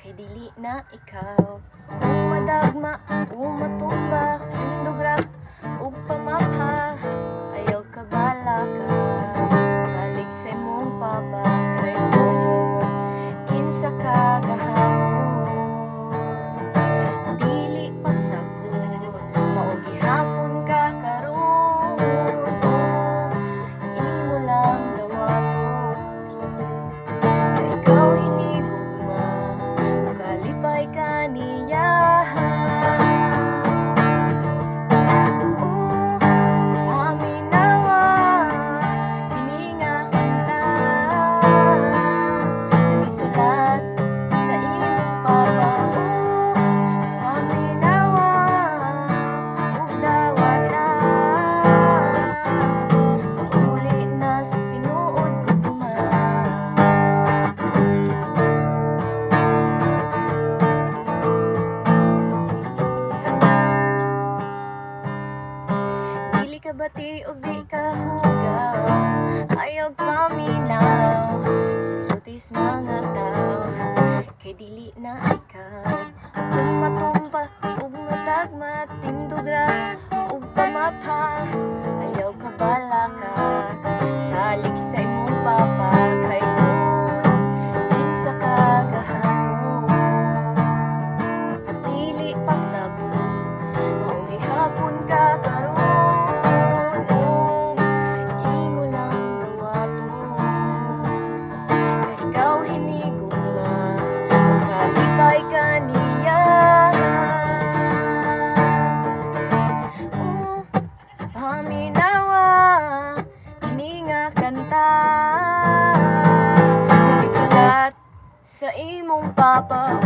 kay dili na ikaw. Kung madagma o matumba, indugra ug pamapha, ayaw ka bala ka. Salig sa imong papa, kay mo kinsa ka gahapon. Dili pa sabot, maong gihapon ka karon. Imo lang dawaton, kay ikaw hinigugma, makalipay ka niya. Bati o di ka hugaw, ayaw paminaw sa sutis mga tao, kay dili na ikaw. Kung matumpa ug matagma, tindugra ug pamapha, ayaw ka bala ka. Salig sa imong papa, kay mo kinsa ka gahapon. Dili pa sabot, maong gihapon ka karon. Kanta nagisulat sa imong papa.